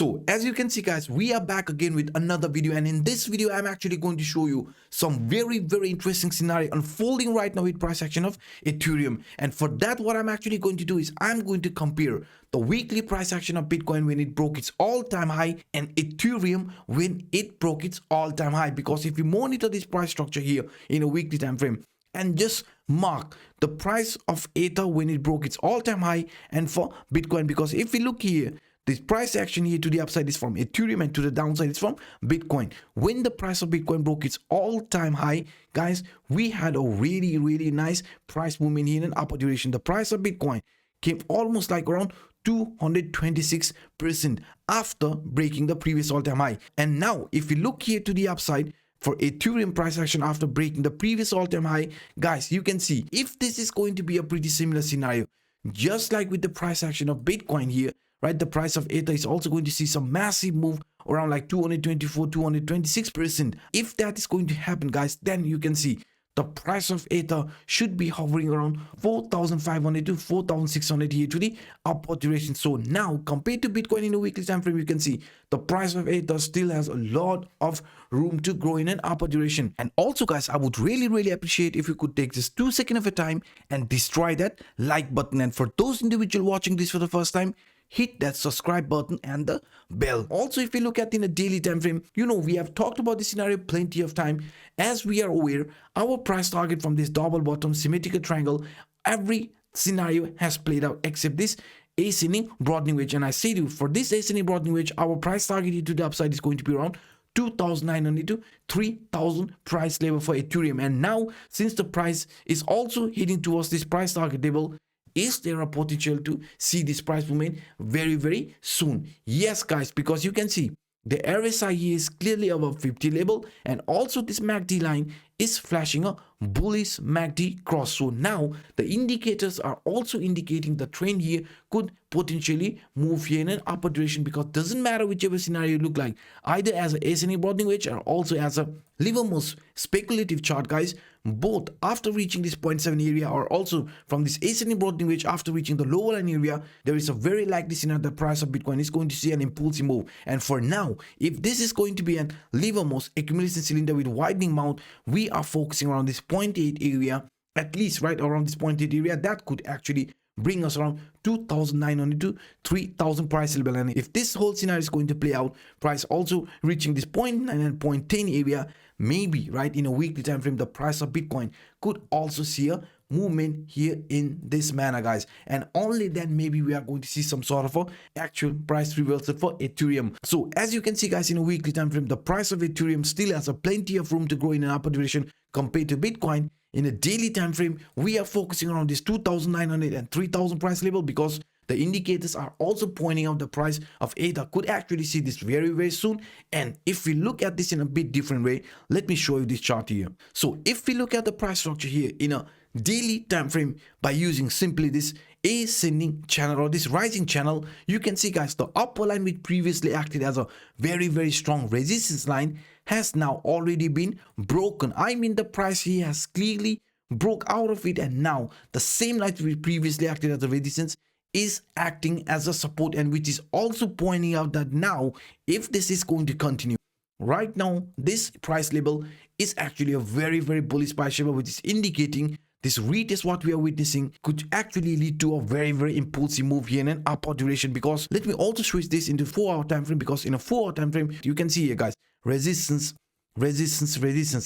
So as you can see guys, we are back again with another video, and in this video I'm actually going to show you some very interesting scenario unfolding right now with price action of Ethereum. And for that, what I'm actually going to do is I'm going to compare the weekly price action of Bitcoin when it broke its all-time high and Ethereum when it broke its all-time high, because if you monitor this price structure here in a weekly time frame and just mark the price of Ether when it broke its all-time high and for Bitcoin, because if we look here, this price action here to the upside is from Ethereum and to the downside is from Bitcoin. When the price of Bitcoin broke its all-time high, guys, we had a really nice price movement here in an upper duration. The price of Bitcoin came almost like around 226% after breaking the previous all-time high. And now if we look here to the upside for Ethereum price action after breaking the previous all-time high, guys, you can see if this is going to be a pretty similar scenario, just like with the price action of Bitcoin here, right? The price of Ether is also going to see some massive move around like 226%. If that is going to happen, guys, then you can see the price of Ether should be hovering around 4,500 to 4,600 here to the upward duration. So now compared to Bitcoin in a weekly time frame, you can see the price of Ether still has a lot of room to grow in an upper duration. And also guys, I would really appreciate if you could take just 2 seconds of your time and destroy that like button. And for those individuals watching this for the first time, hit that subscribe button and the bell. Also, if you look at in a daily time frame, you know, we have talked about this scenario plenty of time. As we are aware, our price target from this double bottom symmetrical triangle, every scenario has played out except this ascending broadening wedge. And I say to you, for this ascending broadening wedge, our price target to the upside is going to be around 2,900 to 3,000 price level for Ethereum. And now, since the price is also heading towards this price target level, is there a potential to see this price movement very soon? Yes guys, because you can see the RSI here is clearly above 50 level, and also this MACD line is flashing a bullish MACD cross. So now the indicators are also indicating the trend here could potentially move here in an upper direction, because it doesn't matter whichever scenario you look like, either as a ascending broadening wedge or also as a livermore speculative chart, guys, both after reaching this 0.7 area or also from this ascending broadening wedge after reaching the lower line area, there is a very likely scenario the price of Bitcoin is going to see an impulsive move. And for now, if this is going to be an livermore accumulation cylinder with widening mount, we are focusing around this 0.8 area, at least right around this 0.8 area. That could actually bring us around 2,900 to 3,000 price level. And if this whole scenario is going to play out, price also reaching this 0.9 and 0.10 area, maybe right in a weekly time frame, the price of Bitcoin could also see a movement here in this manner, guys. And only then maybe we are going to see some sort of a actual price reversal for Ethereum. So as you can see guys, in a weekly time frame, the price of Ethereum still has a plenty of room to grow in an upper direction compared to Bitcoin. In a daily time frame, we are focusing around this 2,900 and 3,000 price level, because the indicators are also pointing out the price of Ether could actually see this very soon. And if we look at this in a bit different way, let me show you this chart here. So if we look at the price structure here in a daily time frame by using simply this ascending channel or this rising channel, you can see guys, the upper line which previously acted as a very strong resistance line has now already been broken. I mean, the price here has clearly broke out of it, and now the same line which previously acted as a resistance is acting as a support, and which is also pointing out that now if this is going to continue, right now this price level is actually a very bullish price level, which is indicating this retest what we are witnessing could actually lead to a very impulsive move here in an upward duration. Because let me also switch this into 4-hour time frame, because in a 4-hour time frame you can see here guys, resistance,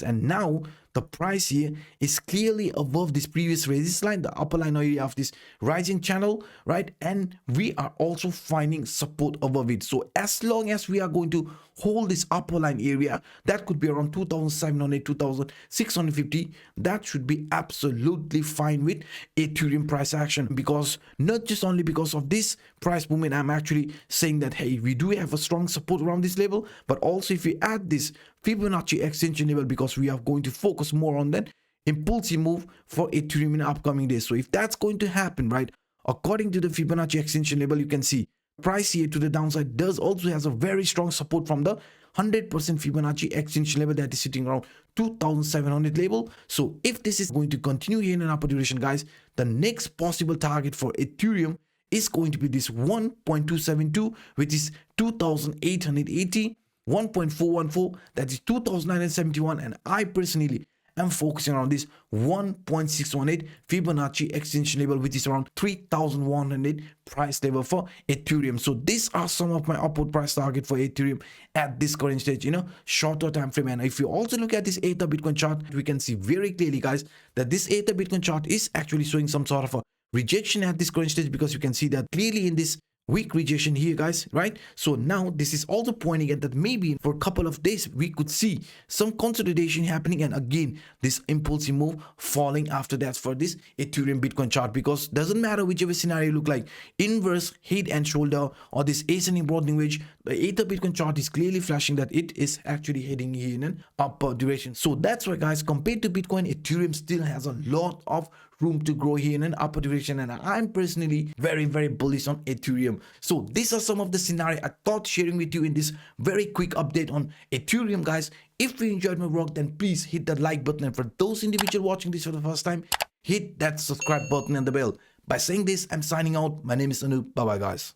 and now the price here is clearly above this previous resistance line, the upper line area of this rising channel, right? And we are also finding support above it. So as long as we are going to hold this upper line area, that could be around 2,700, 2,650, that should be absolutely fine with Ethereum price action. Because not just only because of this price movement, I'm actually saying that hey, we do have a strong support around this level, but also if we add this Fibonacci extension level, because we are going to focus more on that impulsive move for Ethereum in the upcoming days. So if that's going to happen, right, according to the Fibonacci extension level, you can see price here to the downside does also has a very strong support from the 100% Fibonacci extension level that is sitting around 2,700 level. So if this is going to continue here in an upper duration, guys, the next possible target for Ethereum is going to be this 1.272, which is 2880, 1.414, that is 2971, and I personally am focusing on this 1.618 Fibonacci extension level, which is around 3100 price level for Ethereum. So these are some of my upward price target for Ethereum at this current stage, shorter time frame. And if you also look at this Ether Bitcoin chart, we can see very clearly, guys, that this Ether Bitcoin chart is actually showing some sort of a rejection at this current stage, because you can see that clearly in this weak rejection here, guys, right? So now this is also pointing at that maybe for a couple of days we could see some consolidation happening, and again this impulsive move falling after that for this Ethereum Bitcoin chart, because doesn't matter whichever scenario look like, inverse, head and shoulder, or this ascending broadening wedge, the Ether Bitcoin chart is clearly flashing that it is actually heading here in an upper direction. So that's why, guys, compared to Bitcoin, Ethereum still has a lot of room to grow here in an upper direction, and I'm personally very bullish on Ethereum. So these are some of the scenario I thought sharing with you in this very quick update on Ethereum, guys. If you enjoyed my work, then please hit that like button, and for those individuals watching this for the first time, hit that subscribe button and the bell. By saying this, I'm signing out. My name is Anup. Bye bye, guys.